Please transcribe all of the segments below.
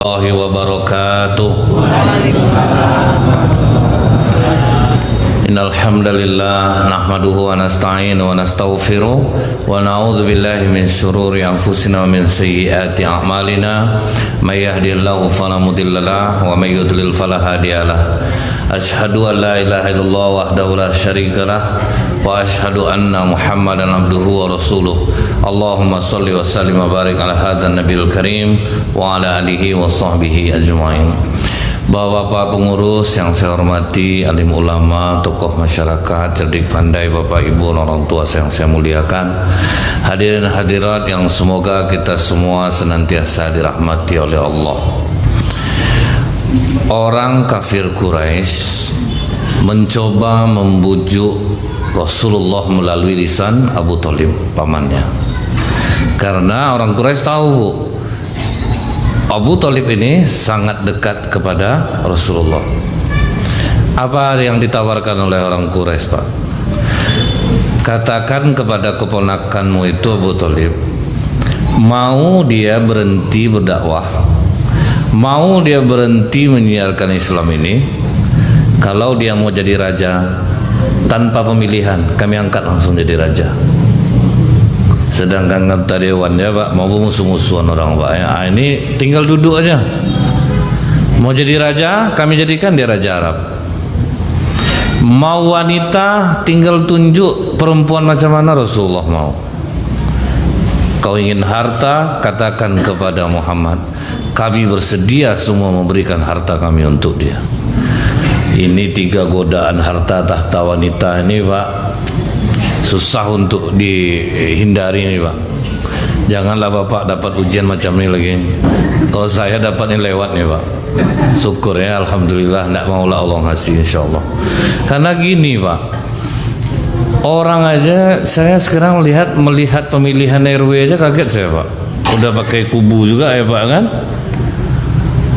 Warahmatullahi wabarakatuh. Innal hamdalillah nahmaduhu wa nasta'inu wa nastaghfiruh wa na'udzu billahi min shururi anfusina wa min sayyiati a'malina may yahdihillahu fala mudhillalah wa may yudlil fala hadiyalah. Asyhadu an la ilaha illallah wahdahu la syarikalah wa asyhadu anna Muhammadan abduhu wa rasuluh. Allahumma shalli wa sallim wa barik ala hadzal nabiyil karim wa ala alihi wa sahbihi ajmain. Bapak-bapak pengurus yang saya hormati, alim ulama, tokoh masyarakat, cerdik pandai, bapak ibu, orang tua yang saya muliakan, hadirin hadirat yang semoga kita semua senantiasa dirahmati oleh Allah. Orang kafir Quraisy mencoba membujuk Rasulullah melalui lisan Abu Thalib, pamannya. Karena orang Quraisy tahu Abu Thalib ini sangat dekat kepada Rasulullah. Apa yang ditawarkan oleh orang Quraisy, Pak? Katakan kepada keponakanmu itu Abu Thalib, mau dia berhenti berdakwah, mau dia berhenti menyiarkan Islam ini, kalau dia mau jadi raja tanpa pemilihan, kami angkat langsung jadi raja. Sedangkan kata dewannya, Pak, mau musuh-musuhan orang, Pak, ya, ini tinggal duduk aja. Mau jadi raja, kami jadikan dia raja Arab. Mau wanita, tinggal tunjuk perempuan macam mana Rasulullah mau. Kau ingin harta, katakan kepada Muhammad, kami bersedia semua memberikan harta kami untuk dia. Ini 3 godaan harta tahta wanita ini, Pak, susah untuk dihindari nih, Pak. Janganlah Bapak dapat ujian macam ini lagi. Kalau saya dapat ini lewat nih, Pak, syukur ya, alhamdulillah. Tidak maulah Allah ngasih, insyaallah. Karena gini, Pak, orang aja saya sekarang melihat pemilihan RW aja kaget saya, Pak. Udah pakai kubu juga ya, Pak, kan?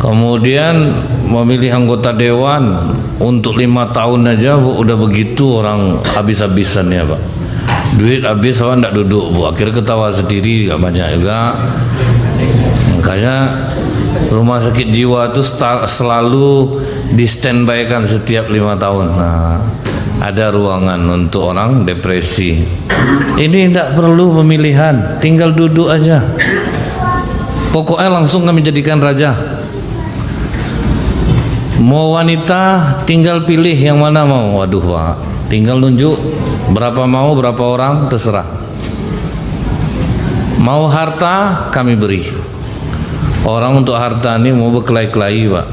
Kemudian memilih anggota dewan untuk 5 tahun aja, Bu, udah begitu orang habis-habisannya, Pak. Duit habis, orang tidak duduk, Bu. Akhirnya ketawa sendiri, gak banyak juga. Makanya rumah sakit jiwa itu selalu di standby kan setiap 5 tahun. Nah, ada ruangan untuk orang depresi. Ini tidak perlu pemilihan, tinggal duduk aja. Pokoknya langsung kami jadikan raja. Mau wanita, tinggal pilih yang mana mau. Waduh, Pak, tinggal nunjuk berapa mau, berapa orang, terserah. Mau harta, kami beri. Orang untuk harta ini mau berkelahi-kelahi, Pak.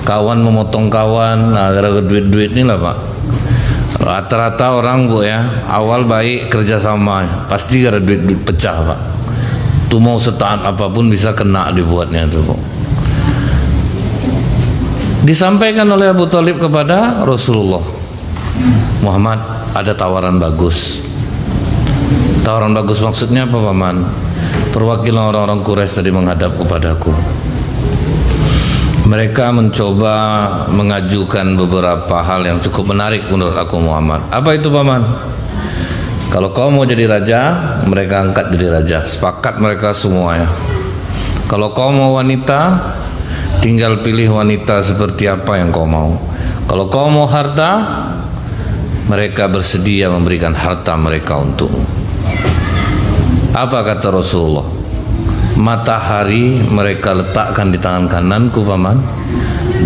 Kawan memotong kawan, nah, gara-gara duit-duit ini lah, Pak. Rata-rata orang, Bu, ya, awal baik kerjasama, pasti gara duit-duit pecah, Pak. Tuh mau setaat apapun bisa kena dibuatnya tuh, Bu. Disampaikan oleh Abu Thalib kepada Rasulullah, Muhammad, ada tawaran bagus. Tawaran bagus maksudnya apa, Paman? Perwakilan orang-orang Quraisy tadi menghadap kepadaku. Mereka mencoba mengajukan beberapa hal yang cukup menarik menurut aku, Muhammad. Apa itu, Paman? Kalau kau mau jadi raja, mereka angkat jadi raja. Sepakat mereka semuanya. Kalau kau mau wanita, tinggal pilih wanita seperti apa yang kau mau. Kalau kau mau harta, mereka bersedia memberikan harta mereka untukmu. Apa kata Rasulullah? Matahari mereka letakkan di tangan kananku, Paman.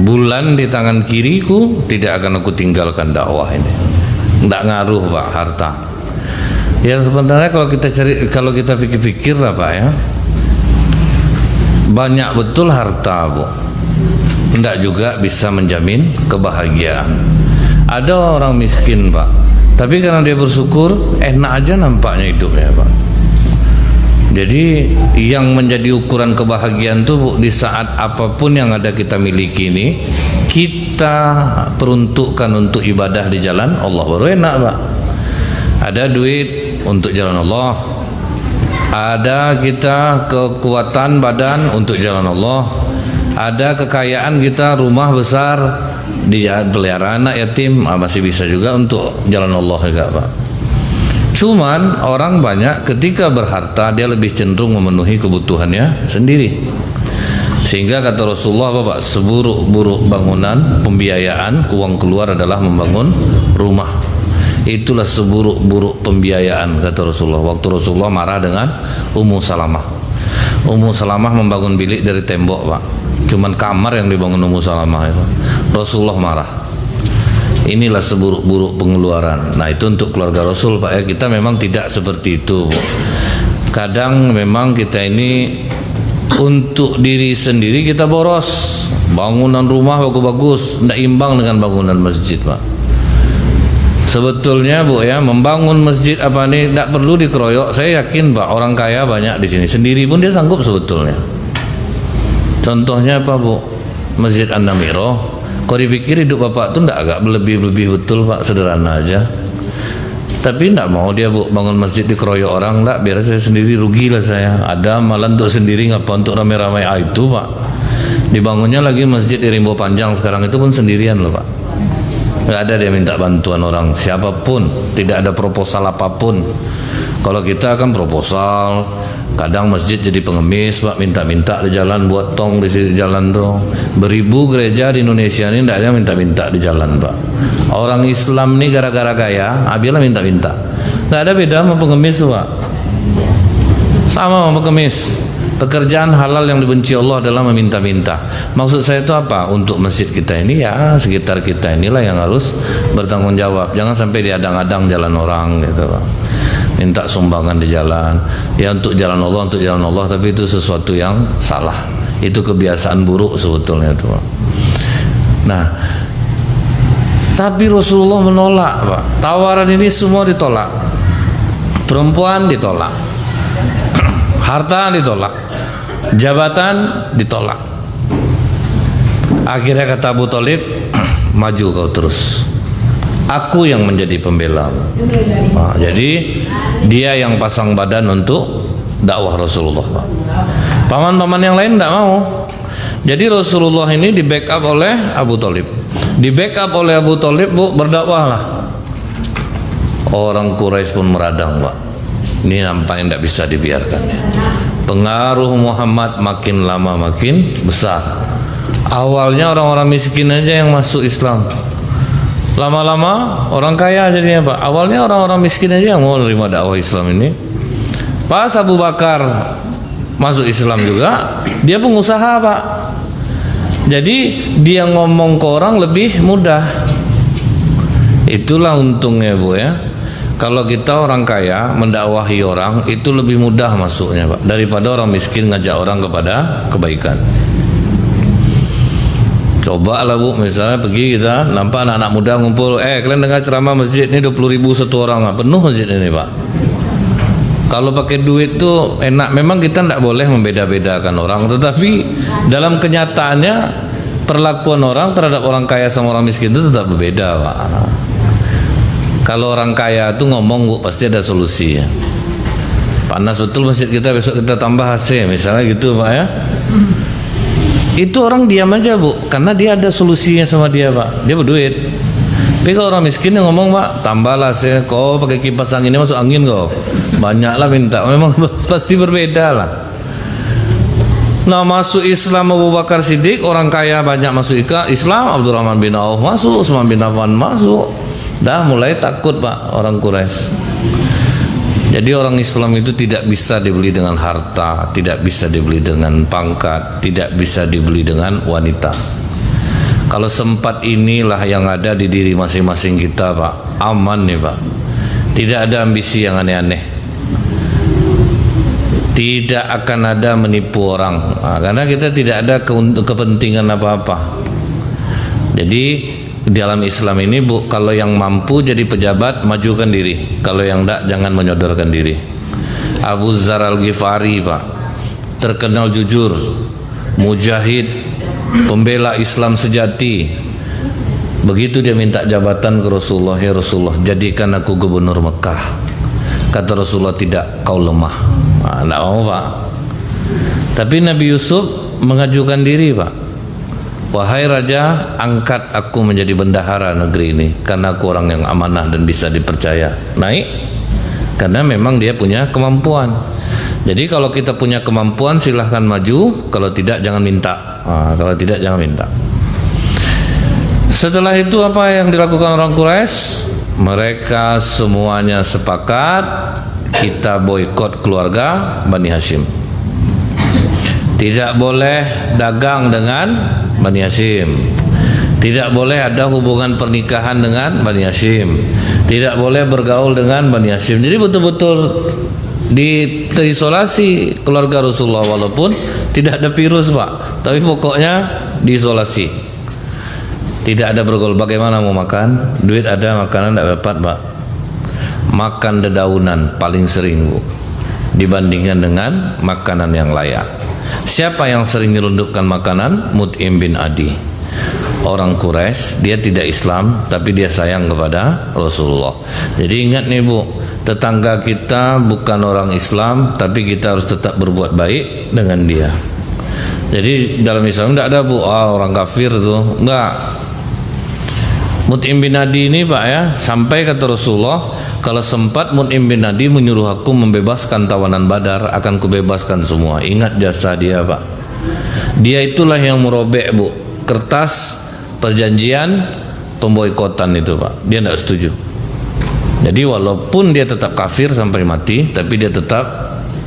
Bulan di tangan kiriku, tidak akan aku tinggalkan dakwah ini. Tidak ngaruh, Pak, harta. Ya sebenarnya kalau kita pikir-pikir lah, Pak, ya, banyak betul harta, Bu, tidak juga bisa menjamin kebahagiaan. Ada orang miskin, Pak, tapi karena dia bersyukur, enak aja nampaknya hidupnya, Pak. Jadi yang menjadi ukuran kebahagiaan itu, Bu, di saat apapun yang ada kita miliki ini, kita peruntukkan untuk ibadah di jalan Allah, baru enak, Pak. Ada duit untuk jalan Allah, ada kita kekuatan badan untuk jalan Allah, ada kekayaan kita, rumah besar, pelihara anak yatim, masih bisa juga untuk jalan Allah juga, Pak. Cuman orang banyak ketika berharta dia lebih cenderung memenuhi kebutuhannya sendiri. Sehingga kata Rasulullah apa Pak, seburuk-buruk bangunan pembiayaan uang keluar adalah membangun rumah. Itulah seburuk-buruk pembiayaan kata Rasulullah. Waktu Rasulullah marah dengan Ummu Salamah. Ummu Salamah membangun bilik dari tembok Pak, cuman kamar yang dibangun Ummu Salamah itu. Rasulullah marah. Inilah seburuk-buruk pengeluaran. Nah itu untuk keluarga Rasul Pak ya. Kita memang tidak seperti itu. Kadang memang kita ini untuk diri sendiri kita boros. Bangunan rumah bagus-bagus, tidak imbang dengan bangunan masjid Pak. Sebetulnya Bu ya, membangun masjid apa nih tidak perlu dikeroyok. Saya yakin Pak, orang kaya banyak di sini. Sendiri pun dia sanggup sebetulnya. Contohnya apa Bu? Masjid An-Namiro. Kau dipikir hidup Bapak tuh tidak agak lebih betul Pak, sederhana aja. Tapi tidak mau dia Bu bangun masjid dikeroyok orang, enggak, biar saya sendiri, rugilah saya. Ada malah untuk sendiri, ngapa untuk ramai-ramai itu Pak. Dibangunnya lagi masjid di Rimbo Panjang sekarang itu pun sendirian loh Pak. Enggak ada dia minta bantuan orang siapapun, tidak ada proposal apapun. Kalau kita kan proposal, kadang masjid jadi pengemis Pak, minta-minta di jalan, buat tong di jalan tuh. Beribu gereja di Indonesia ini tidak ada minta-minta di jalan Pak. Orang Islam nih gara-gara gaya, abilah minta-minta. Tidak ada beda sama pengemis tuh Pak. Sama sama pengemis. Pekerjaan halal yang dibenci Allah adalah meminta-minta. Maksud saya itu apa? Untuk masjid kita ini ya, sekitar kita inilah yang harus bertanggung jawab. Jangan sampai diadang-adang jalan orang gitu Pak. Minta sumbangan di jalan. Ya untuk jalan Allah, tapi itu sesuatu yang salah. Itu kebiasaan buruk sebetulnya itu Pak. Nah, tapi Rasulullah menolak Pak. Tawaran ini semua ditolak. Perempuan ditolak. Harta ditolak. Jabatan ditolak. Akhirnya kata Abu Thalib, maju kau terus. Aku yang menjadi pembela. Nah, jadi dia yang pasang badan untuk dakwah Rasulullah Pak. Paman-paman yang lain tidak mau. Jadi Rasulullah ini di backup oleh Abu Thalib. Di backup oleh Abu Thalib Bu, berdakwahlah. Orang Quraisy pun meradang Pak. Ini nampaknya tidak bisa dibiarkan. Pengaruh Muhammad makin lama makin besar. Awalnya orang-orang miskin aja yang masuk Islam. Lama-lama orang kaya jadinya Pak. Awalnya orang-orang miskin aja yang mau menerima dakwah Islam ini. Pas Abu Bakar masuk Islam juga, dia pengusaha Pak. Jadi dia ngomong ke orang lebih mudah. Itulah untungnya Bu ya. Kalau kita orang kaya mendakwahi orang itu lebih mudah masuknya Pak, daripada orang miskin ngajak orang kepada kebaikan. Coba lah Bu, misalnya pergi kita nampak anak-anak muda ngumpul, kalian dengar ceramah masjid ini 20.000 satu orang, penuh masjid ini Pak. Kalau pakai duit tuh enak, memang kita tidak boleh membeda-bedakan orang, tetapi dalam kenyataannya perlakuan orang terhadap orang kaya sama orang miskin itu tetap berbeda Pak. Kalau orang kaya tuh ngomong Bu, pasti ada solusi ya. Panas betul masjid kita, besok kita tambah AC misalnya gitu Pak ya. Itu orang diam aja Bu, karena dia ada solusinya sama dia Pak. Dia berduit. Tapi kalau orang miskin yang ngomong Pak, tambahlah saya, kau pakai kipas anginnya masuk angin kau. Banyaklah minta, memang pasti berbeda lah. Nah masuk Islam Abu Bakar Siddiq, orang kaya banyak masuk Islam. Abdurrahman bin Auf masuk, Utsman bin Affan masuk. Dah mulai takut Pak orang Quraisy. Jadi orang Islam itu tidak bisa dibeli dengan harta, tidak bisa dibeli dengan pangkat, tidak bisa dibeli dengan wanita. Kalau sempat inilah yang ada di diri masing-masing kita Pak, aman nih Pak. Tidak ada ambisi yang aneh-aneh. Tidak akan ada menipu orang, karena kita tidak ada kepentingan apa-apa. Jadi dalam Islam ini Bu, kalau yang mampu jadi pejabat majukan diri, kalau yang tidak jangan menyodorkan diri. Abu Dzar Al-Ghifari Pak, terkenal jujur, mujahid, pembela Islam sejati. Begitu dia minta jabatan ke Rasulullah, ya Rasulullah jadikan aku gubernur Mekah. Kata Rasulullah, tidak, kau lemah. Tidak mau Pak. Tapi Nabi Yusuf mengajukan diri Pak. Wahai raja, angkat aku menjadi bendahara negeri ini, karena aku orang yang amanah dan bisa dipercaya. Naik, karena memang dia punya kemampuan. Jadi kalau kita punya kemampuan silahkan maju, kalau tidak jangan minta. Kalau tidak jangan minta. Setelah itu apa yang dilakukan orang Quraisy? Mereka semuanya sepakat kita boikot keluarga Bani Hashim. Tidak boleh dagang dengan Bani Hashim. Tidak boleh ada hubungan pernikahan dengan Bani Hashim. Tidak boleh bergaul dengan Bani Hashim. Jadi betul-betul terisolasi keluarga Rasulullah, walaupun tidak ada virus Pak, tapi pokoknya diisolasi. Tidak ada bergaul. Bagaimana mau makan? Duit ada, makanan tidak dapat Pak. Makan dedaunan paling sering Bu, dibandingkan dengan makanan yang layak. Siapa yang sering nyelundupkan makanan? Mut'im bin Adi, orang Quraisy. Dia tidak Islam tapi dia sayang kepada Rasulullah. Jadi ingat nih Bu, tetangga kita bukan orang Islam tapi kita harus tetap berbuat baik dengan dia. Jadi dalam Islam tidak ada Bu, orang kafir tuh, enggak. Mut'im bin Adi ini Pak ya, sampai kata Rasulullah, kalau sempat Mut'im bin Adi menyuruh aku membebaskan tawanan Badar, akan kubebaskan semua. Ingat jasa dia Pak. Dia itulah yang merobek Bu kertas perjanjian pemboikotan itu Pak. Dia tidak setuju. Jadi walaupun dia tetap kafir sampai mati, tapi dia tetap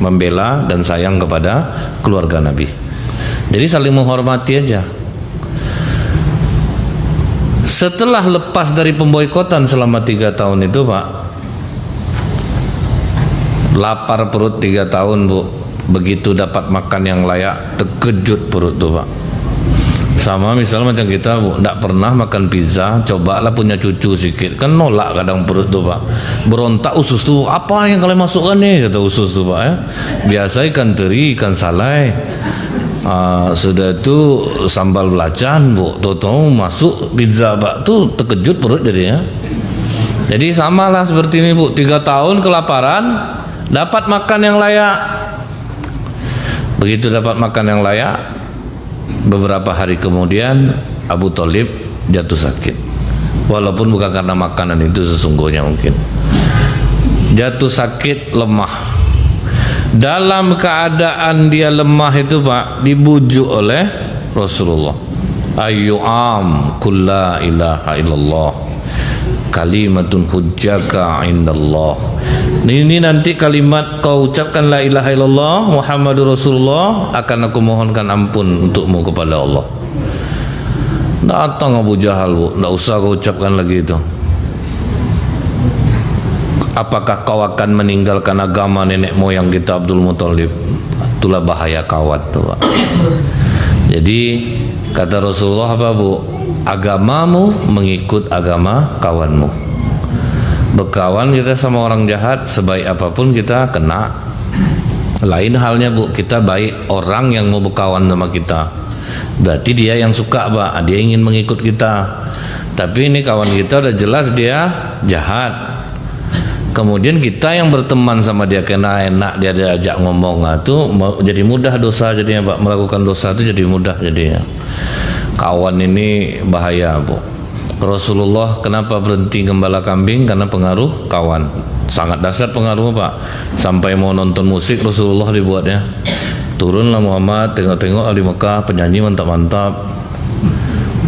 membela dan sayang kepada keluarga Nabi. Jadi saling menghormati aja. Setelah lepas dari pemboikotan selama 3 tahun itu Pak, lapar perut 3 tahun Bu. Begitu dapat makan yang layak, terkejut perut tuh Pak. Sama misalnya macam kita Bu, tidak pernah makan pizza, cobalah punya cucu sedikit, kan nolak kadang perut tuh Pak. Berontak usus tuh, apa yang kalian masukkan nih, kata usus tuh Pak ya. Biasa ikan teri, ikan salai. Sudah itu sambal belacan Bu, tahu-tahu masuk pizza Pak, tuh terkejut perut jadinya. Jadi samalah seperti ini Bu, 3 tahun kelaparan, dapat makan yang layak. Begitu dapat makan yang layak, beberapa hari kemudian Abu Thalib jatuh sakit. Walaupun bukan karena makanan itu sesungguhnya, mungkin jatuh sakit, lemah. Dalam keadaan dia lemah itu Pak, dibujuk oleh Rasulullah. Ayyu'am kulla ilaha illallah kalimatun hujjaka indallah. Ini nanti kalimat kau ucapkan la ilaha illallah Muhammadur Rasulullah, akan aku mohonkan ampun untukmu kepada Allah. Datang Abu Jahal Bu, tidak usah kau ucapkan lagi itu. Apakah kau akan meninggalkan agama nenek moyang kita Abdul Muthalib? Itulah bahaya kawat tuh Pak. Jadi kata Rasulullah apa Bu? Agamamu mengikut agama kawanmu. Berkawan kita sama orang jahat, sebaik apapun kita kena. Lain halnya Bu, kita baik, orang yang mau berkawan sama kita, berarti dia yang suka Pak, dia ingin mengikut kita. Tapi ini kawan kita udah jelas dia jahat, kemudian kita yang berteman sama dia kena enak, dia diajak ngomong, itu jadi mudah dosa jadinya Pak. Melakukan dosa itu jadi mudah jadinya. Kawan ini bahaya Bu. Rasulullah kenapa berhenti gembala kambing? Karena pengaruh kawan. Sangat dahsyat pengaruh Pak. Sampai mau nonton musik Rasulullah dibuatnya. Turunlah Muhammad, tengok-tengok di Mekah penyanyi mantap-mantap.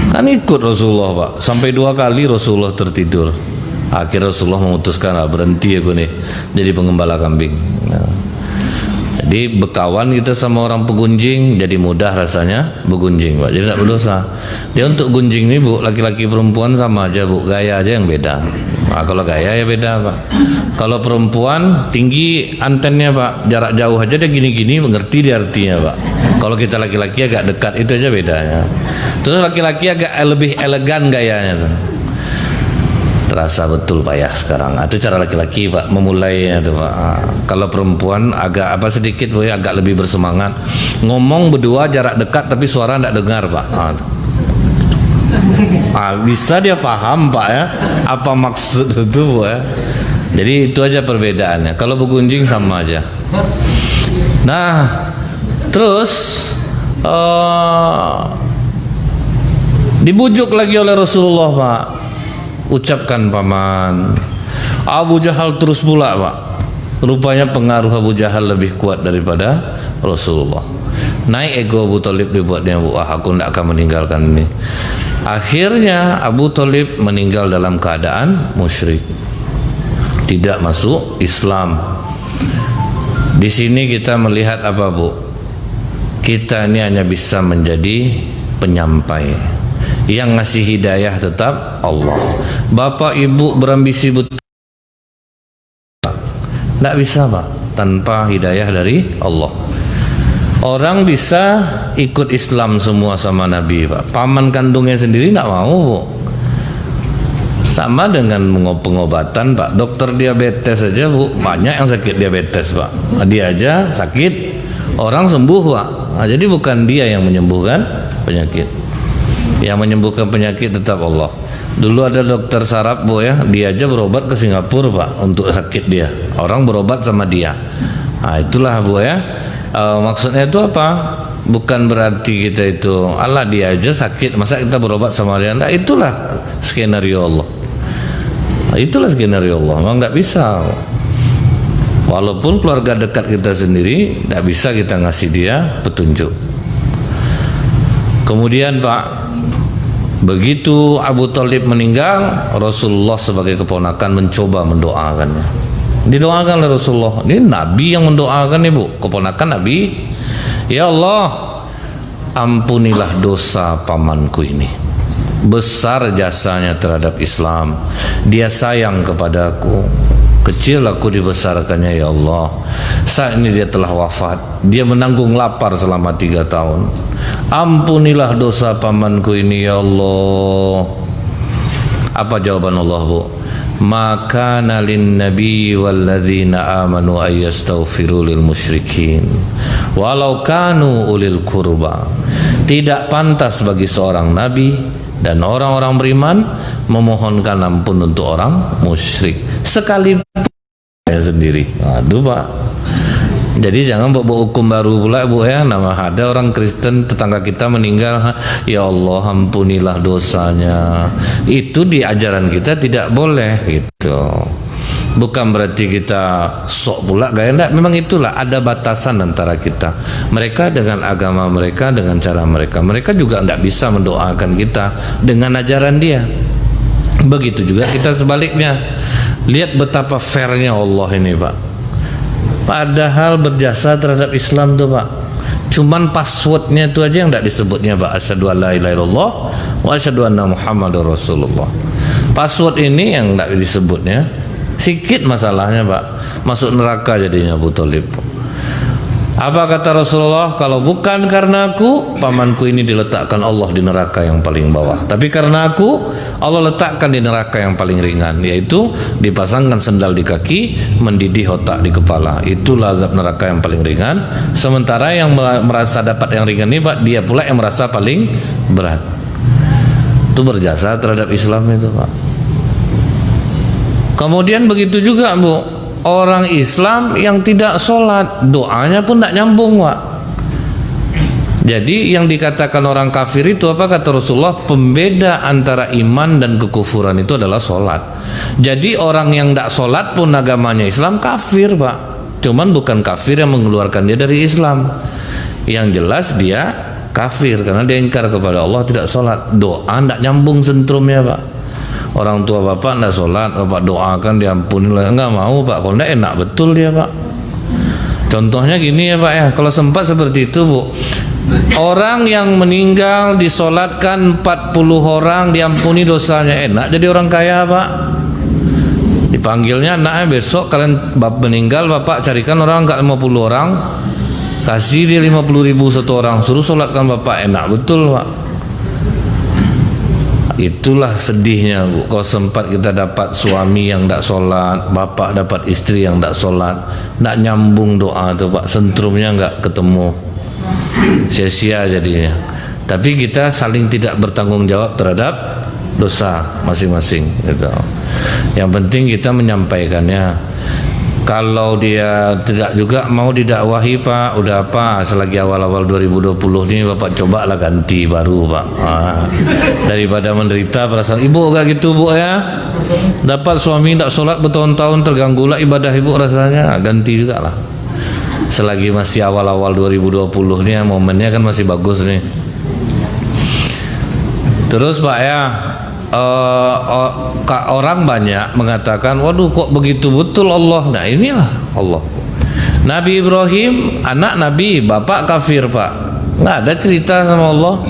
Kan ikut Rasulullah Pak. Sampai 2 kali Rasulullah tertidur. Akhirnya Rasulullah memutuskan, berhenti aku nih jadi pengembala kambing. Jadi berkawan kita sama orang pegunjing, jadi mudah rasanya bergunjing Pak. Jadi tidak berdosa. Dia untuk gunjing nih Bu, laki-laki perempuan sama aja Bu, gaya aja yang beda. Kalau gaya ya beda Pak. Kalau perempuan tinggi antennya Pak, jarak jauh aja dia gini-gini, mengerti dia artinya Pak. Kalau kita laki-laki agak dekat, itu aja bedanya. Terus laki-laki agak lebih elegan gayanya tuh. Terasa betul Pak ya sekarang. Itu cara laki-laki Pak memulainya tuh Pak. Kalau perempuan agak sedikit Pak, agak lebih bersemangat. Ngomong berdua jarak dekat tapi suara tidak dengar Pak. Bisa dia paham Pak ya apa maksud itu Pak ya. Jadi itu aja perbedaannya. Kalau bergunjing sama aja. Nah, terus dibujuk lagi oleh Rasulullah Pak. Ucapkan paman. Abu Jahal terus pula Pak. Rupanya pengaruh Abu Jahal lebih kuat daripada Rasulullah. Naik ego Abu Thalib dibuatnya, wah aku tidak akan meninggalkan ini. Akhirnya Abu Thalib meninggal dalam keadaan musyrik, tidak masuk Islam. Di sini kita melihat apa, Bu? Kita ini hanya bisa menjadi penyampai. Yang ngasih hidayah tetap Allah. Bapak ibu berambisi betul, tidak bisa Pak tanpa hidayah dari Allah. Orang bisa ikut Islam semua sama Nabi Pak, paman kandungnya sendiri tidak mau Bu. Sama dengan pengobatan Pak, dokter diabetes saja Bu, banyak yang sakit diabetes Pak, dia aja sakit, orang sembuh Pak. Nah, jadi bukan dia yang menyembuhkan penyakit, yang menyembuhkan penyakit tetap Allah. Dulu ada dokter saraf Bu ya, dia aja berobat ke Singapura Pak untuk sakit dia, orang berobat sama dia. Nah itulah Bu ya, maksudnya itu apa? Bukan berarti kita itu Allah dia aja sakit, masa kita berobat sama dia? Nah, itulah skenario Allah. Nah, itulah skenario Allah, memang nggak bisa. Walaupun keluarga dekat kita sendiri, tidak bisa kita ngasih dia petunjuk. Kemudian Pak, begitu Abu Thalib meninggal, Rasulullah sebagai keponakan mencoba mendoakannya. Didoakan oleh Rasulullah. Ini Nabi yang mendoakan Ibu, keponakan Nabi. Ya Allah, ampunilah dosa pamanku ini. Besar jasanya terhadap Islam. Dia sayang kepadaku. Kecil aku dibesarkannya ya Allah. Saat ini dia telah wafat. Dia menanggung lapar selama 3 tahun. Ampunilah dosa pamanku ini ya Allah. Apa jawaban Allah Bu? Maka nalin nabi walladzina amanu ayyastaghfiru lil musyrikin walau kanu ulil kurba. Tidak pantas bagi seorang nabi dan orang-orang beriman memohonkan ampun untuk orang musyrik sekalipun sendiri. Nah, itu Pak. Jadi jangan bawa hukum baru pula Bu ya. Nama ada orang Kristen tetangga kita meninggal, ya Allah ampunilah dosanya. Itu di ajaran kita tidak boleh gitu. Bukan berarti kita sok pula gaya, enggak. Memang itulah ada batasan antara kita. Mereka dengan agama mereka, dengan cara mereka. Mereka juga enggak bisa mendoakan kita dengan ajaran dia. Begitu juga kita sebaliknya. Lihat betapa fairnya Allah ini Pak. Padahal berjasa terhadap Islam tuh Pak. Cuman passwordnya itu aja yang tidak disebutnya Pak. Asyhadu an la ilaha illallah wa asyhadu anna Muhammadar Rasulullah. Password ini yang tidak disebutnya. Sikit masalahnya Pak. Masuk neraka jadinya Abu Thalib. Apa kata Rasulullah? Kalau bukan karena aku, pamanku ini diletakkan Allah di neraka yang paling bawah. Tapi karena aku, Allah letakkan di neraka yang paling ringan, yaitu dipasangkan sendal di kaki, mendidih otak di kepala. Itulah azab neraka yang paling ringan. Sementara yang merasa dapat yang ringan ini Pak, dia pula yang merasa paling berat. Itu berjasa terhadap Islam itu Pak. Kemudian begitu juga Bu, orang Islam yang tidak sholat, doanya pun tidak nyambung Pak. Jadi yang dikatakan orang kafir itu apa kata Rasulullah? Pembeda antara iman dan kekufuran itu adalah sholat. Jadi orang yang tidak sholat pun agamanya Islam kafir Pak. Cuman bukan kafir yang mengeluarkan dia dari Islam. Yang jelas dia kafir karena dia ingkar kepada Allah, tidak sholat. Doa tidak nyambung sentrumnya Pak. Orang tua bapak tidak sholat, bapak doakan diampuni, enggak mau Pak. Kalau tidak enak betul dia Pak. Contohnya gini ya Pak ya, kalau sempat seperti itu Bu, orang yang meninggal disolatkan 40 orang, diampuni dosanya, enak jadi orang kaya Pak. Dipanggilnya anaknya, besok kalian meninggal bapak carikan orang enggak 50 orang, kasih dia 50.000 satu orang, suruh solatkan bapak, enak betul Pak. Itulah sedihnya Bu, kalau sempat kita dapat suami yang tidak sholat, bapak dapat istri yang tidak sholat, tidak nyambung doa itu Pak, sentrumnya nggak ketemu, sia-sia jadinya. Tapi kita saling tidak bertanggung jawab terhadap dosa masing-masing gitu. Yang penting kita menyampaikannya. Kalau dia tidak juga mau didakwahi Pak, udah apa, selagi awal-awal 2020 ini Bapak cobalah ganti baru Pak. Daripada menderita perasaan ibu gak gitu Bu ya. Dapat suami tidak sholat bertahun-tahun, terganggu lah ibadah ibu rasanya, ganti juga lah. Selagi masih awal-awal 2020 ini momennya kan masih bagus nih. Terus Pak ya, orang banyak mengatakan, waduh kok begitu betul Allah. Nah inilah Allah. Nabi Ibrahim anak Nabi, bapak kafir Pak, nggak ada cerita sama Allah.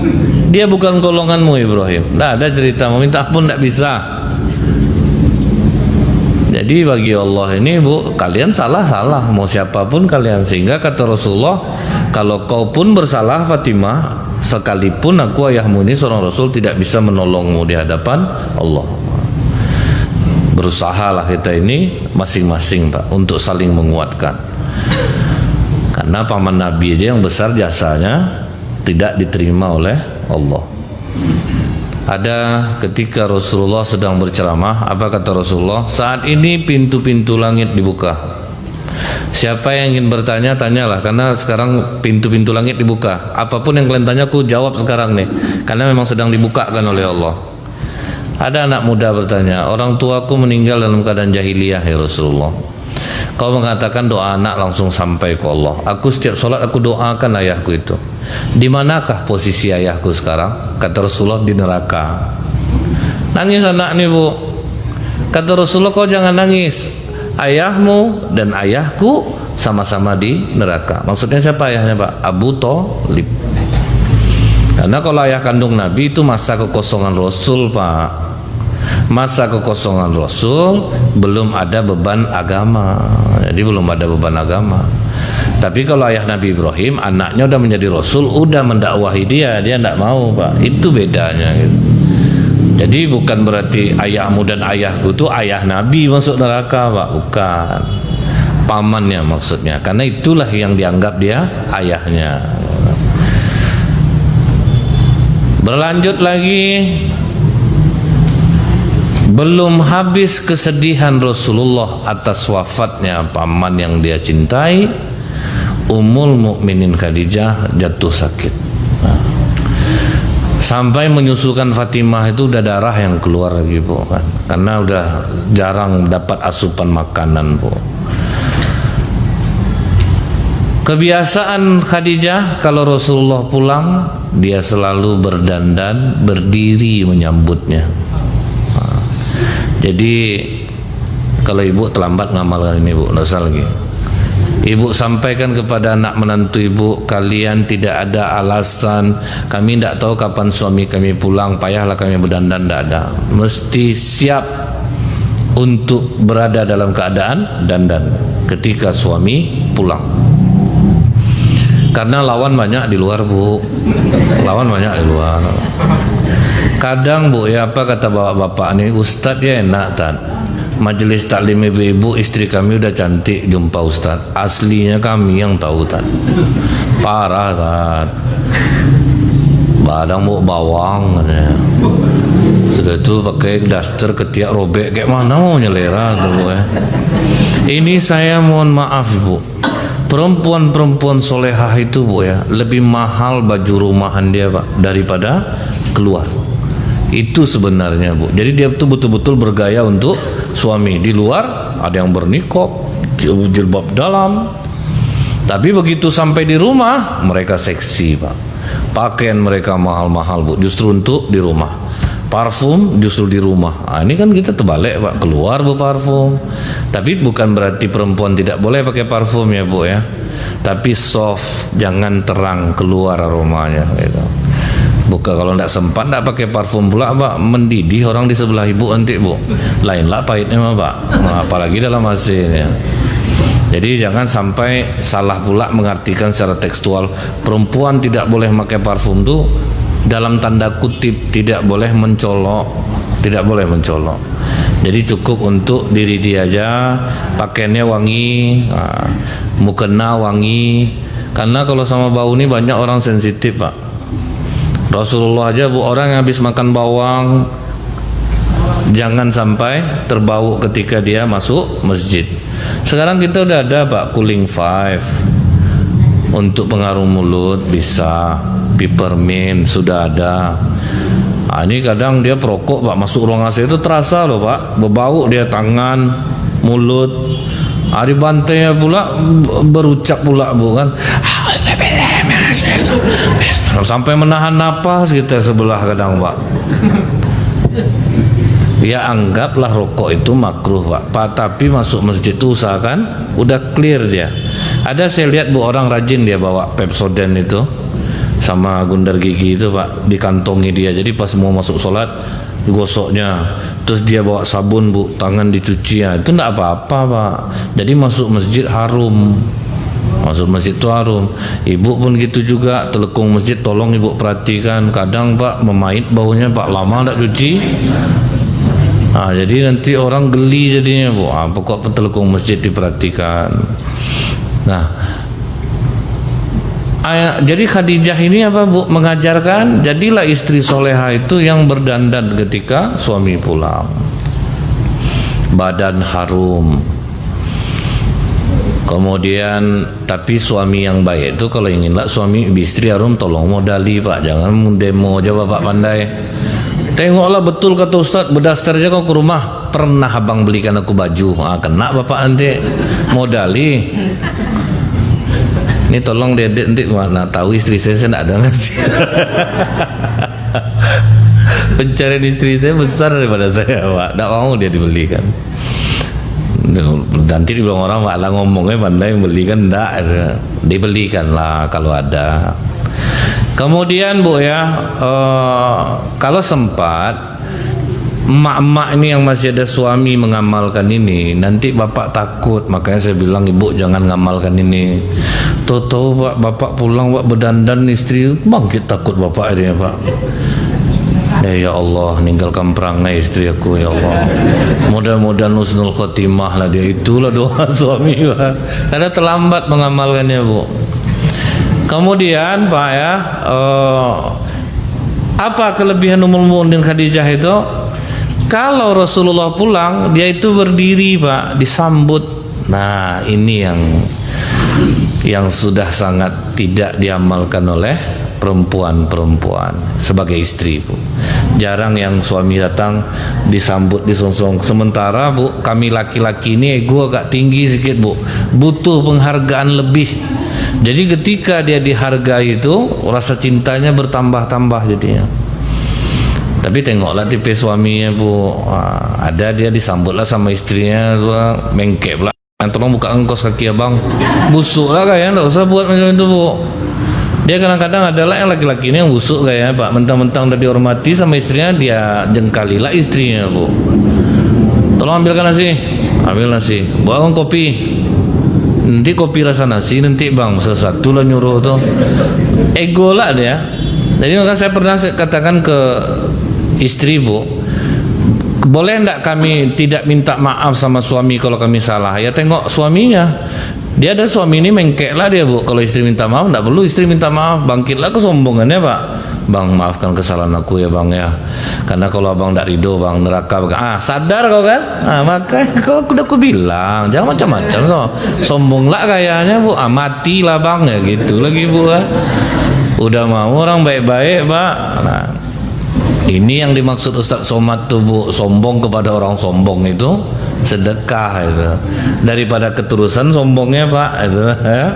Dia bukan golonganmu Ibrahim, nggak ada cerita, mau minta pun nggak bisa. Jadi bagi Allah ini Bu, kalian salah mau siapapun kalian. Sehingga kata Rasulullah, kalau kau pun bersalah Fatimah, sekalipun aku ayahmu ini seorang Rasul, tidak bisa menolongmu di hadapan Allah. Berusahalah kita ini masing-masing Pak untuk saling menguatkan. Karena paman Nabi aja yang besar jasanya tidak diterima oleh Allah. Ada ketika Rasulullah sedang berceramah, apa kata Rasulullah? Saat ini pintu-pintu langit dibuka. Siapa yang ingin bertanya, tanyalah, karena sekarang pintu-pintu langit dibuka. Apapun yang kalian tanya, aku jawab sekarang nih, karena memang sedang dibukakan oleh Allah. Ada anak muda bertanya, orang tuaku meninggal dalam keadaan jahiliyah ya Rasulullah. Kau mengatakan doa anak langsung sampai ke Allah. Aku setiap sholat aku doakan ayahku itu. Di manakah posisi ayahku sekarang? Kata Rasulullah, di neraka. Nangis anak nih Bu. Kata Rasulullah, kau jangan nangis. Ayahmu dan ayahku sama-sama di neraka. Maksudnya siapa ayahnya Pak? Abu Thalib. Karena kalau ayah kandung Nabi itu masa kekosongan Rasul Pak. Masa kekosongan Rasul belum ada beban agama. Jadi belum ada beban agama. Tapi kalau ayah Nabi Ibrahim, anaknya udah menjadi Rasul, udah mendakwahi dia tidak mau Pak. Itu bedanya gitu. Jadi bukan berarti ayahmu dan ayahku itu ayah Nabi masuk neraka Pak, bukan. Pamannya maksudnya, karena itulah yang dianggap dia ayahnya. Berlanjut lagi, belum habis kesedihan Rasulullah atas wafatnya paman yang dia cintai, Ummul Mukminin Khadijah jatuh sakit. Sampai menyusukan Fatimah itu udah darah yang keluar lagi Bu kan. Karena udah jarang dapat asupan makanan Bu. Kebiasaan Khadijah kalau Rasulullah pulang, dia selalu berdandan, berdiri menyambutnya. Jadi kalau ibu terlambat ngamalkan ini Bu, nggak usah lagi. Ibu sampaikan kepada anak menantu ibu, kalian tidak ada alasan, kami tidak tahu kapan suami kami pulang, payahlah kami berdandan, tidak ada. Mesti siap untuk berada dalam keadaan dandan ketika suami pulang. Karena lawan banyak di luar Bu, lawan banyak di luar. Kadang Bu ya, apa kata bapak-bapak ini, Ustadz ya enak Tan, majelis taklim ibu-ibu, istri kami udah cantik jumpa Ustadz, aslinya kami yang tahu Tan, parah Tan, badang mau bawang katanya. Sudah itu pakai daster ketiak robek, kayak mana mau nyelera tuh Bu ya. Ini saya mohon maaf Bu, perempuan-perempuan solehah itu Bu ya, lebih mahal baju rumahan dia Pak daripada keluar. Itu sebenarnya Bu. Jadi dia tuh betul-betul bergaya untuk suami. Di luar ada yang bernikop, jilbab dalam. Tapi begitu sampai di rumah mereka seksi Pak. Pakaian mereka mahal-mahal Bu, justru untuk di rumah. Parfum justru di rumah. Ini kan kita terbalik Pak, keluar Bu parfum. Tapi bukan berarti perempuan tidak boleh pakai parfum ya Bu ya. Tapi soft, jangan terang keluar aromanya gitu. Bukan kalau tidak sempat tidak pakai parfum pula Pak, mendidih orang di sebelah ibu nanti Bu. Lainlah pahitnya Pak. Nah, apalagi dalam hasilnya. Jadi jangan sampai salah pula mengartikan secara tekstual perempuan tidak boleh pakai parfum tuh dalam tanda kutip tidak boleh mencolok, tidak boleh mencolok. Jadi cukup untuk diri dia aja, pakaiannya wangi, mukena wangi. Karena kalau sama bau ini banyak orang sensitif Pak. Rasulullah aja Bu, orang yang habis makan bawang Jangan sampai terbau ketika dia masuk masjid. Sekarang kita udah ada Pak cooling 5 untuk pengaruh mulut, bisa peppermint sudah ada. Ini kadang dia perokok Pak, masuk ruang AC itu terasa loh Pak, berbau dia tangan, mulut. Di bantainya pula berucap pula bukan, sampai menahan napas kita sebelah kadang Pak. Ya anggaplah rokok itu makruh Pak, tapi masuk masjid itu usahakan udah clear dia. Ada saya lihat Bu orang rajin dia bawa Pepsodent itu sama gundar gigi itu Pak, dikantongi dia. Jadi pas mau masuk sholat digosoknya, terus dia bawa sabun Bu, tangan dicuci ya. Itu enggak apa-apa Pak. Jadi masuk masjid harum. Masuk masjid itu harum. Ibu pun gitu juga, telekung masjid tolong Ibu perhatikan. Kadang Pak memait baunya Pak, lama enggak cuci. Jadi nanti orang geli jadinya Bu. Pokok telekung masjid diperhatikan. Nah, jadi Khadijah ini apa Bu? Mengajarkan jadilah istri soleha itu yang berdandan ketika suami pulang, badan harum. Kemudian tapi suami yang baik itu kalau inginlah suami istri harum tolong modali Pak, jangan demo aja Bapak pandai. Tengoklah betul kata Ustaz, berdasar aja kau ke rumah, pernah abang belikan aku baju, kena Bapak nanti modali. Ini tolong dia nanti mana tahu istri saya tidak ada ngasih. Pencarian istri saya besar daripada saya Pak, tidak mau dia dibelikan. Nanti dibilang orang Pak lah ngomongnya pandai belikan, tidak dibelikan lah kalau ada. Kemudian Bu ya, kalau sempat emak-emak ini yang masih ada suami mengamalkan ini, nanti Bapak takut. Makanya saya bilang Ibu jangan ngamalkan ini. Tahu Pak, Bapak pulang Pak berdandan istri bangkit takut Bapak ini Pak. Ya Allah, ninggalkan perangai istri aku ya Allah. Mudah-mudahan husnul khotimah lah dia. Itulah doa suami Pak. Karena terlambat mengamalkannya Bu. Kemudian Pak ya, apa kelebihan Ummul Mukminin Khadijah itu? Kalau Rasulullah pulang, dia itu berdiri Pak, disambut. Nah ini yang sudah sangat tidak diamalkan oleh perempuan-perempuan sebagai istri Bu. Jarang yang suami datang disambut disongsong. Sementara Bu, kami laki-laki ini ego agak tinggi sedikit Bu, butuh penghargaan lebih. Jadi ketika dia dihargai itu rasa cintanya bertambah-tambah jadinya. Tapi tengoklah tipe suaminya Bu, ada dia disambutlah sama istrinya, mengkep lah, tolong buka engkos kaki abang, busuk lah kayaknya, nggak usah buat macam itu Bu. Dia kadang-kadang adalah yang laki-laki ini yang busuk kayaknya Pak, mentang-mentang udah dihormati sama istrinya dia jengkalilah istrinya Bu. Tolong ambilkan nasi, ambil nasi, bawa kopi. Nanti kopi rasa nasi nanti bang sesuatu lah nyuruh tuh, ego lah dia. Jadi maka saya pernah katakan ke istri Bu, boleh enggak kami tidak minta maaf sama suami kalau kami salah? Ya tengok suaminya, dia ada suami ini mengkek lah dia Bu. Kalau istri minta maaf enggak perlu istri minta maaf, bangkitlah kesombongannya Pak. Bang maafkan kesalahan aku ya bang ya, karena kalau abang tidak ridho bang neraka bang. Sadar kau kan, maka kau udah aku bilang jangan macam-macam sombong lah kayaknya Bu. Matilah bang ya gitu lagi Bu. Udah mau orang baik-baik Pak. Nah, ini yang dimaksud Ustaz Somad tuh Bu, sombong kepada orang sombong itu sedekah itu daripada keterusan sombongnya Pak itu ya.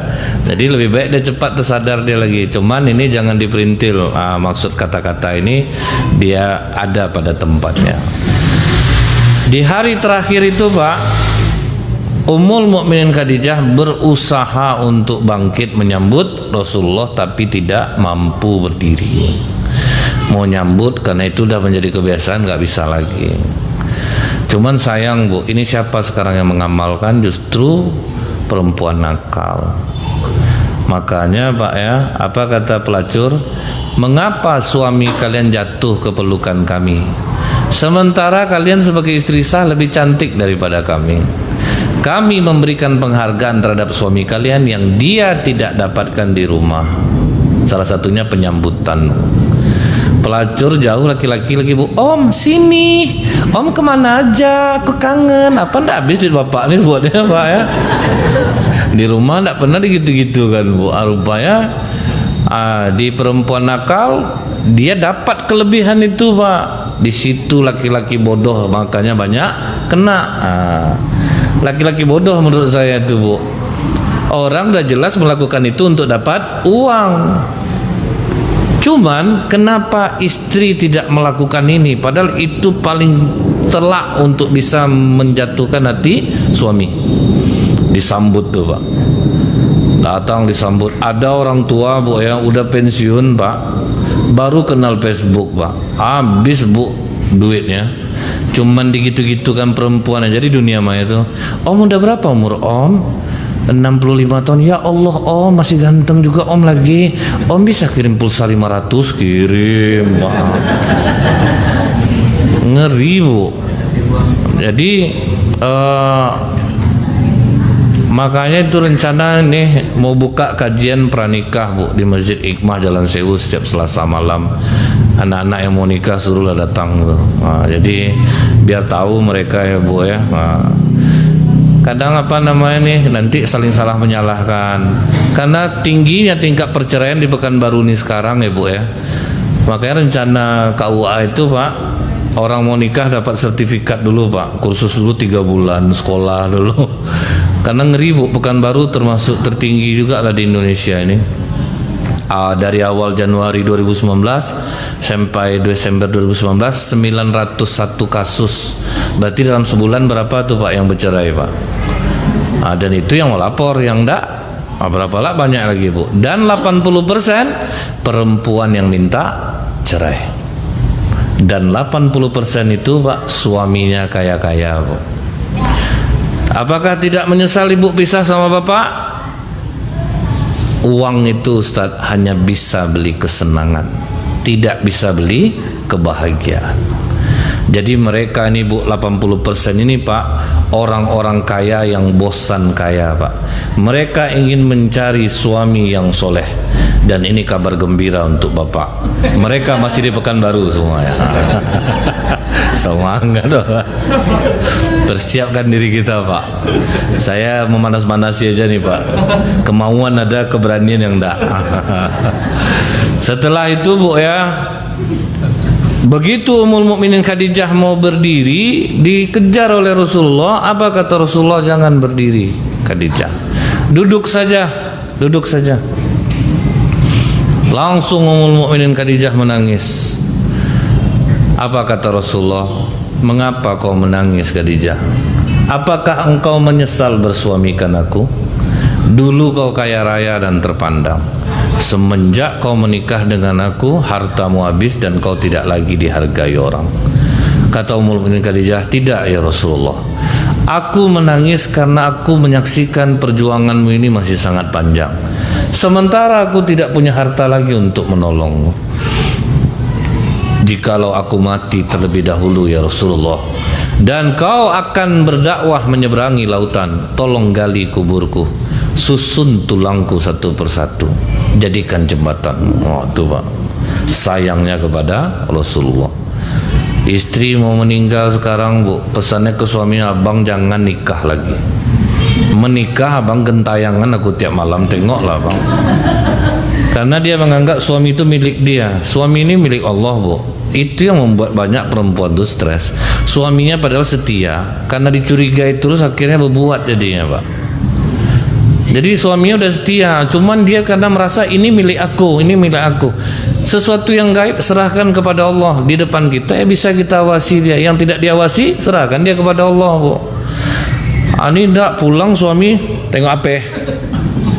Jadi lebih baik dia cepat tersadar dia lagi. Cuman ini jangan diperintil, maksud kata-kata ini dia ada pada tempatnya. Di hari terakhir itu Pak, Ummul Mukminin Khadijah berusaha untuk bangkit menyambut Rasulullah tapi tidak mampu berdiri. Mau nyambut karena itu udah menjadi kebiasaan, nggak bisa lagi. Cuman sayang Bu, ini siapa sekarang yang mengamalkan? Justru perempuan nakal. Makanya Pak ya, apa kata pelacur? Mengapa suami kalian jatuh ke pelukan kami, sementara kalian sebagai istri sah lebih cantik daripada kami? Kami memberikan penghargaan terhadap suami kalian yang dia tidak dapatkan di rumah. Salah satunya penyambutan. Pelacur jauh laki-laki lagi, Bu. Om sini, Om kemana aja? Aku kangen. Apa ndak habis duit bapak nih buatnya Pak ya? Di rumah ndak pernah digitu-gitu kan Bu. Rupanya di perempuan nakal dia dapat kelebihan itu Pak. Di situ laki-laki bodoh makanya banyak kena. Laki-laki bodoh menurut saya itu Bu. Orang udah jelas melakukan itu untuk dapat uang. Cuman kenapa istri tidak melakukan ini? Padahal itu paling telak untuk bisa menjatuhkan hati suami. Disambut tuh Pak. Datang disambut. Ada orang tua Bu yang udah pensiun Pak, baru kenal Facebook Pak. Habis Bu duitnya. Cuman digitu-gitu kan perempuan aja di dunia maya itu. Om udah berapa umur Om? 65 tahun. Ya Allah Om masih ganteng juga Om lagi. Om bisa kirim pulsa 500? Kirim Pak. Ngeri Bu. Jadi makanya itu rencana nih mau buka kajian pranikah Bu di Masjid Hikmah Jalan Sewu setiap Selasa malam. Anak-anak yang mau nikah suruhlah datang tuh. Jadi biar tahu mereka ya Bu ya. Kadang apa namanya nih nanti saling salah menyalahkan karena tingginya tingkat perceraian di Pekanbaru ini sekarang ya Bu ya. Makanya rencana KUA itu Pak, orang mau nikah dapat sertifikat dulu Pak, kursus dulu 3 bulan sekolah dulu. Karena ngeri Bu, Pekanbaru termasuk tertinggi juga lah di Indonesia ini. Dari awal Januari 2019 sampai Desember 2019 901 kasus. Berarti dalam sebulan berapa tuh Pak yang bercerai Pak? Dan itu yang melapor, yang enggak berapa lah banyak lagi Bu. Dan 80% perempuan yang minta cerai. Dan 80% itu Pak suaminya kaya-kaya Bu. Apakah tidak menyesal Ibu pisah sama Bapak? Uang itu Ustaz hanya bisa beli kesenangan, tidak bisa beli kebahagiaan. Jadi mereka ini Bu 80% ini Pak orang-orang kaya yang bosan kaya Pak. Mereka ingin mencari suami yang soleh. Dan ini kabar gembira untuk Bapak. Mereka masih di Pekanbaru semua ya. Semangat dong. Persiapkan diri kita Pak. Saya memanas-manasi aja nih Pak. Kemauan ada, keberanian yang enggak. Setelah itu Bu ya, begitu Ummul Mukminin Khadijah mau berdiri, dikejar oleh Rasulullah. Apa kata Rasulullah? Jangan berdiri Khadijah, duduk saja, duduk saja. Langsung Ummul Mukminin Khadijah menangis. Apa kata Rasulullah? Mengapa kau menangis Khadijah? Apakah engkau menyesal bersuamikan aku? Dulu kau kaya raya dan terpandang. Semenjak kau menikah dengan aku, hartamu habis dan kau tidak lagi dihargai orang. Kata Ummul Mukminin Khadijah, tidak ya Rasulullah. Aku menangis karena aku menyaksikan perjuanganmu ini masih sangat panjang. Sementara aku tidak punya harta lagi untuk menolongmu. Jikalau aku mati terlebih dahulu ya Rasulullah, dan kau akan berdakwah menyeberangi lautan, tolong gali kuburku, susun tulangku satu persatu, jadikan jembatan. Oh tuh Pak, sayangnya kepada Rasulullah. Istri mau meninggal sekarang Bu, pesannya ke suaminya, abang jangan nikah lagi. Menikah abang gentayangan aku tiap malam, tengoklah Bang. Karena dia menganggap suami itu milik dia. Suami ini milik Allah Bu. Itu yang membuat banyak perempuan itu stres. Suaminya padahal setia, karena dicurigai terus akhirnya berbuat jadinya Pak. Jadi suaminya udah setia, cuman dia karena merasa ini milik aku, ini milik aku. Sesuatu yang gaib serahkan kepada Allah. Di depan kita ya bisa kita awasi dia. Yang tidak diawasi serahkan dia kepada Allah Bu. Ini tidak pulang suami, tengok apa?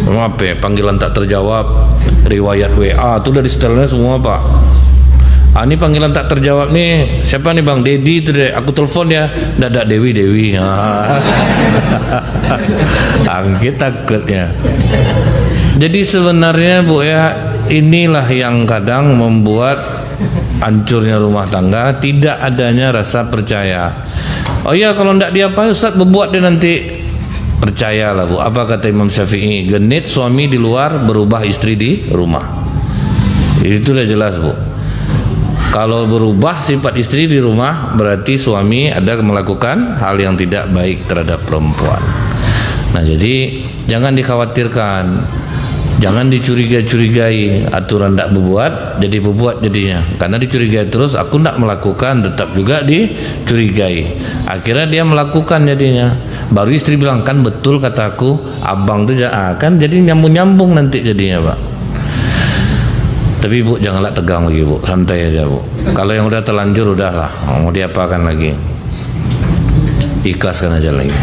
Tengok apa? Panggilan tak terjawab, riwayat WA itu udah di setelnya semua Pak. Ini panggilan tak terjawab nih, siapa nih Bang? Dedi itu deh, aku telepon ya. Dadak Dewi. Angkit takutnya. Jadi sebenarnya Bu ya, inilah yang kadang membuat hancurnya rumah tangga, tidak adanya rasa percaya. Oh iya, kalau tidak diapain Ustaz berbuat dia nanti. Percayalah Bu, apa kata Imam Syafi'i? Genit suami di luar, berubah istri di rumah. Itu udah jelas Bu. Kalau berubah sifat istri di rumah, berarti suami ada melakukan hal yang tidak baik terhadap perempuan. Nah, jadi jangan dikhawatirkan, jangan dicurigai-curigai. Aturan tidak berbuat, jadi berbuat jadinya. Karena dicurigai terus, aku tidak melakukan, tetap juga dicurigai. Akhirnya dia melakukan jadinya. Baru istri bilang, kan betul kataku, abang itu kan jadi nyambung-nyambung nanti jadinya, Pak. Tapi Bu, janganlah tegang lagi Bu, santai aja Bu. Kalau yang udah terlanjur udahlah, mau diapakan lagi, ikhlaskan aja lagi.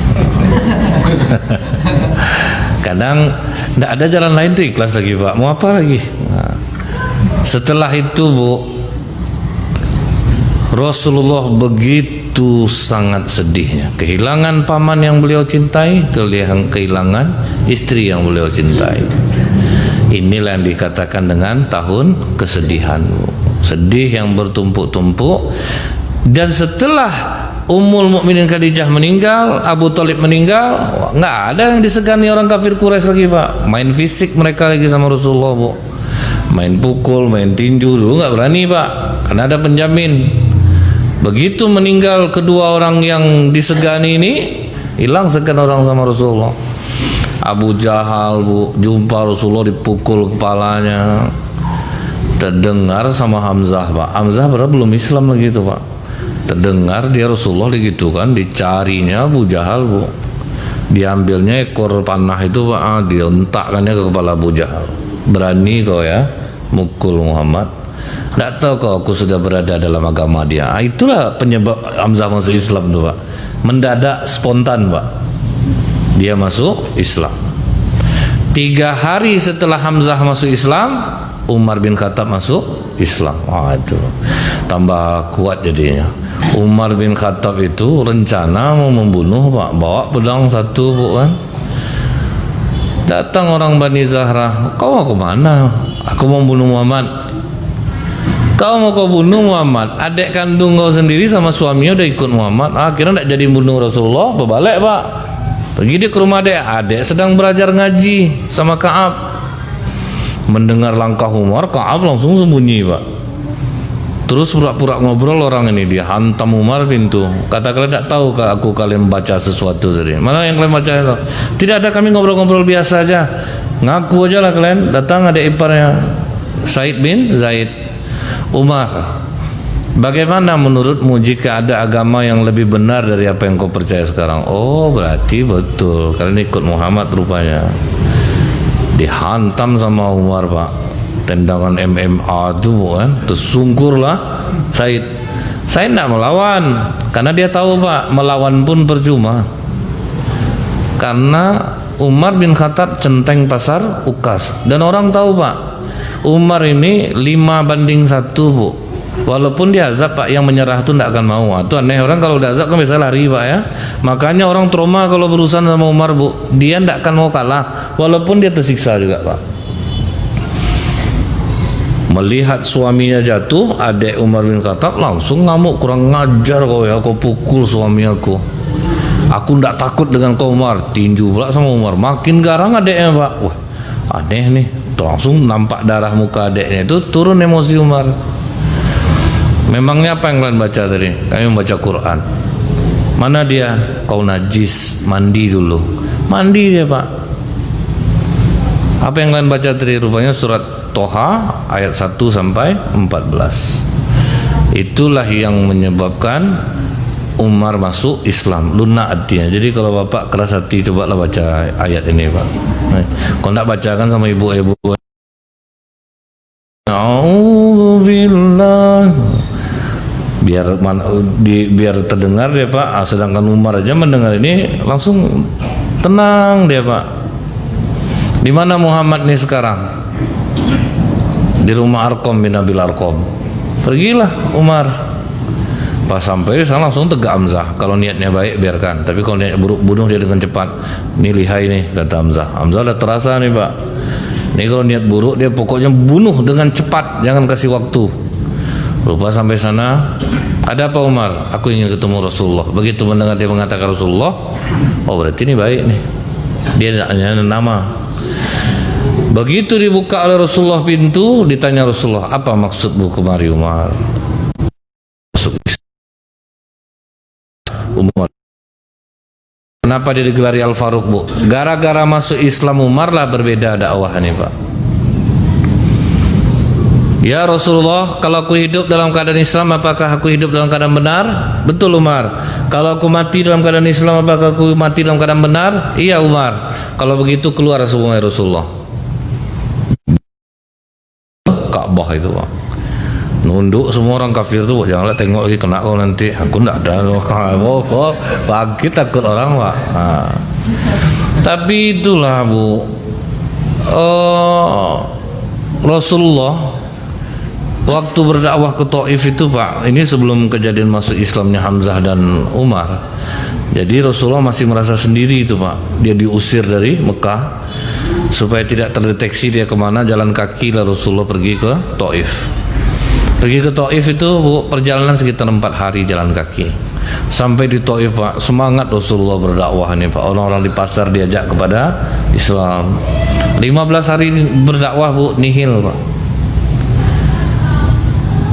Kadang tidak ada jalan lain tuh ikhlas lagi Pak, mau apa lagi. Nah, setelah itu Bu, Rasulullah begitu sangat sedihnya, kehilangan paman yang beliau cintai, kehilangan istri yang beliau cintai. Inilah yang dikatakan dengan tahun kesedihan, sedih yang bertumpuk-tumpuk. Dan setelah Ummul Mukminin Khadijah meninggal, Abu Thalib meninggal, nggak ada yang disegani orang kafir Quraisy lagi Pak. Main fisik mereka lagi sama Rasulullah Bu, main pukul, main tinju dulu nggak berani Pak, karena ada penjamin. Begitu meninggal kedua orang yang disegani ini, hilang segan orang sama Rasulullah. Abu Jahal Bu, jumpa Rasulullah dipukul kepalanya. Terdengar sama Hamzah Pak, Hamzah padahal belum Islam lagi itu Pak. Terdengar dia Rasulullah gitu kan, dicarinya Abu Jahal Bu, diambilnya ekor panah itu Pak, diontakkannya ke kepala Abu Jahal. Berani kau ya mukul Muhammad, tidak tahu kau aku sudah berada dalam agama dia. Itulah penyebab Hamzah masuk Islam tuh Pak, mendadak spontan Pak, dia masuk Islam. 3 hari setelah Hamzah masuk Islam, Umar bin Khattab masuk Islam. Wah, itu tambah kuat jadinya. Umar bin Khattab itu rencana mau membunuh Pak, bawa pedang satu Bu kan. Datang orang Bani Zahra, kau mau kemana? Aku mau bunuh Muhammad. Kau mau kau bunuh Muhammad, adik kandung kau sendiri sama suaminya udah ikut Muhammad. Akhirnya tidak jadi bunuh Rasulullah, berbalik Pak. Pergi dia ke rumah adik sedang belajar ngaji sama Ka'ab. Mendengar langkah Umar, Ka'ab langsung sembunyi Pak. Terus pura-pura ngobrol orang ini, dia hantam Umar pintu. Kata, kalian tidak tahu aku kalian baca sesuatu tadi. Mana yang kalian baca itu? Tidak ada, kami ngobrol-ngobrol biasa aja. Ngaku aja lah kalian. Datang ada iparnya Said bin Zaid. Umar, bagaimana menurutmu jika ada agama yang lebih benar dari apa yang kau percaya sekarang? Oh, berarti betul kalian ikut Muhammad rupanya. Dihantam sama Umar Pak, tendangan MMA itu kan, tersungkurlah Said. Saya tidak melawan, karena dia tahu Pak, melawan pun percuma. Karena Umar bin Khattab centeng pasar Ukas, dan orang tahu Pak, Umar ini 5-1 Bu. Walaupun dia azab Pak, yang menyerah itu tidak akan mau. Itu aneh, orang kalau udah azab kan bisa lari Pak ya. Makanya orang trauma kalau berurusan sama Umar Bu, dia tidak akan mau kalah walaupun dia tersiksa juga Pak. Melihat suaminya jatuh, adik Umar bin Khattab langsung ngamuk, kurang ngajar kau ya, kau pukul suami aku. Aku tidak takut dengan kau Umar. Tinju pula sama Umar, makin garang adiknya Pak. Wah, aneh nih. Langsung nampak darah muka adiknya itu, turun emosi Umar. Memangnya apa yang kalian baca tadi? Kami membaca Quran. Mana dia? Kau najis, mandi dulu. Mandi dia Pak. Apa yang kalian baca tadi? Rupanya surat Toha ayat 1 sampai 14. Itulah yang menyebabkan Umar masuk Islam, lunak hatinya. Jadi kalau bapak keras hati, cobalah baca ayat ini Pak. Kalau tidak bacakan sama ibu-ibu, A'udzubillah, biar terdengar dia Pak. Sedangkan Umar aja mendengar ini langsung tenang dia Pak. Di mana Muhammad nih sekarang? Di rumah Arqam bin Abil Arqam. Pergilah Umar. Pas sampai sana langsung tegak Hamzah. Kalau niatnya baik biarkan, tapi kalau niatnya buruk, bunuh dia dengan cepat. Ini lihai nih kata Hamzah. Hamzah udah terasa nih Pak. Ini kalau niat buruk dia pokoknya bunuh dengan cepat, jangan kasih waktu. Lupa sampai sana, ada apa Umar? Aku ingin ketemu Rasulullah. Begitu mendengar dia mengatakan Rasulullah, oh berarti ini baik nih. Dia hanya nama. Begitu dibuka oleh Rasulullah pintu, ditanya Rasulullah, apa maksudmu kemari Umar? masuk Islam. Umar. Kenapa dia digelari Al-Faruq, Bu? Gara-gara masuk Islam Umar lah berbeda dakwah ini, Pak. Ya Rasulullah, kalau aku hidup dalam keadaan Islam, apakah aku hidup dalam keadaan benar? Betul Umar. Kalau aku mati dalam keadaan Islam, apakah aku mati dalam keadaan benar? Iya Umar. Kalau begitu keluar Rasulullah. Ka'bah itu, Pak. Nunduk semua orang kafir tuh, janganlah tengok lagi kena kau nanti. Aku enggak ada. Bagi takut orang, Pak. Nah. Tapi itulah, Bu. Rasulullah waktu berdakwah ke Taif itu, Pak, ini sebelum kejadian masuk Islamnya Hamzah dan Umar. Jadi Rasulullah masih merasa sendiri itu, Pak. Dia diusir dari Mekah supaya tidak terdeteksi dia kemana, jalan kaki lah Rasulullah pergi ke Taif. Pergi ke Taif itu, Bu, perjalanan sekitar 4 hari jalan kaki. Sampai di Taif, Pak, semangat Rasulullah berdakwah ini, Pak. Orang-orang di pasar diajak kepada Islam. 15 hari berdakwah, Bu, nihil, Pak.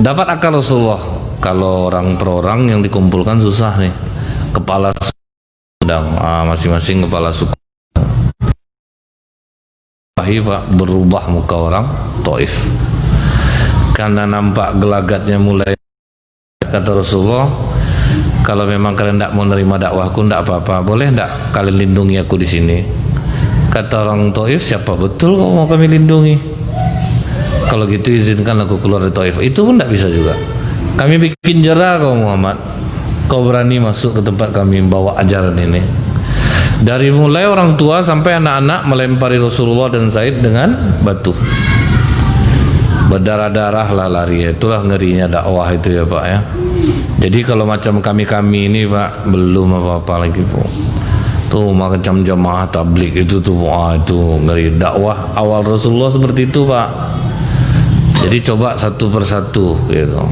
Dapat akal Rasulullah, kalau orang per orang yang dikumpulkan susah nih. Kepala sedang masing-masing kepala suku. Pak, berubah muka orang Taif. Karena nampak gelagatnya mulai, kata Rasulullah, kalau memang kalian tidak mau nerima dakwahku, tidak apa-apa, boleh tidak kalian lindungi aku di sini? Kata orang Taif, siapa betul kau mau kami lindungi? Kalau gitu izinkan aku keluar dari Taif. Itu pun tidak bisa juga. Kami bikin jera kau Muhammad, kau berani masuk ke tempat kami bawa ajaran ini. Dari mulai orang tua sampai anak-anak melempari Rasulullah dan Zaid dengan batu. Berdarah-darah lah lari. Itulah ngerinya dakwah itu ya, Pak, ya. Jadi kalau macam kami-kami ini, Pak, belum apa-apa lagi, Bu. Tuh macam jamaah tablik itu tuh, itu ngeri. Dakwah awal Rasulullah seperti itu, Pak. Jadi coba satu persatu gitu.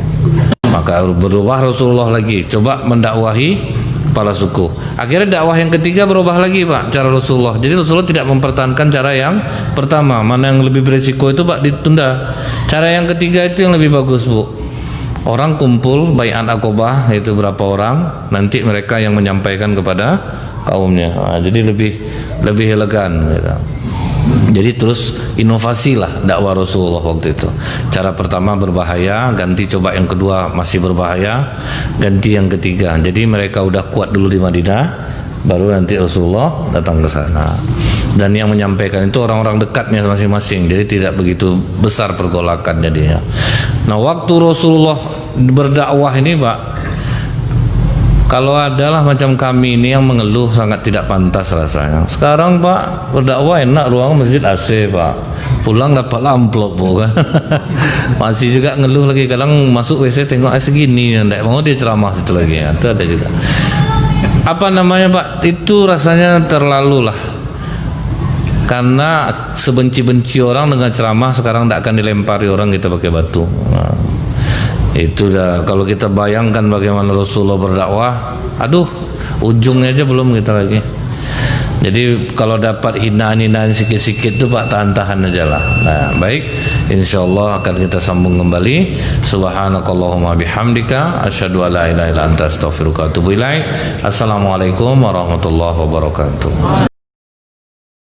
Maka berubah Rasulullah lagi, coba mendakwahi kepala suku. Akhirnya dakwah yang ketiga berubah lagi, Pak, cara Rasulullah. Jadi Rasulullah tidak mempertahankan cara yang pertama. Mana yang lebih berisiko itu, Pak, ditunda. Cara yang ketiga itu yang lebih bagus, Bu. Orang kumpul bai'at Aqabah, itu berapa orang, nanti mereka yang menyampaikan kepada kaumnya. Jadi lebih elegan gitu. Jadi terus inovasi lah dakwah Rasulullah waktu itu. Cara pertama berbahaya, ganti coba yang kedua masih berbahaya, ganti yang ketiga. Jadi mereka udah kuat dulu di Madinah, baru nanti Rasulullah datang ke sana. Dan yang menyampaikan itu orang-orang dekatnya masing-masing. Jadi tidak begitu besar pergolakan jadinya. Nah, waktu Rasulullah berdakwah ini, Pak, kalau adalah macam kami ini yang mengeluh sangat tidak pantas rasanya. Sekarang, Pak, berdakwah enak, ruang masjid AC, Pak. Pulang dapat amplop, bukan? Masih juga ngeluh lagi. Kadang masuk WC tengok segini, tidak mau dia ceramah situ lagi. Itu ada juga. Apa namanya, Pak? Itu rasanya terlalu lah. Karena sebenci-benci orang dengan ceramah, sekarang tidak akan dilempari orang kita pakai batu. Nah, itu dah, kalau kita bayangkan bagaimana Rasulullah berdakwah, aduh, ujungnya aja belum kita lagi. Jadi kalau dapat hinaan-hinaan sikit-sikit itu, Pak, tahan-tahan aja lah. Nah, baik, insyaallah akan kita sambung kembali. Subhanakallahumma bihamdika asyhadu an la ilaha illa anta astaghfiruka wa atubu ilaik. Assalamualaikum warahmatullahi wabarakatuh.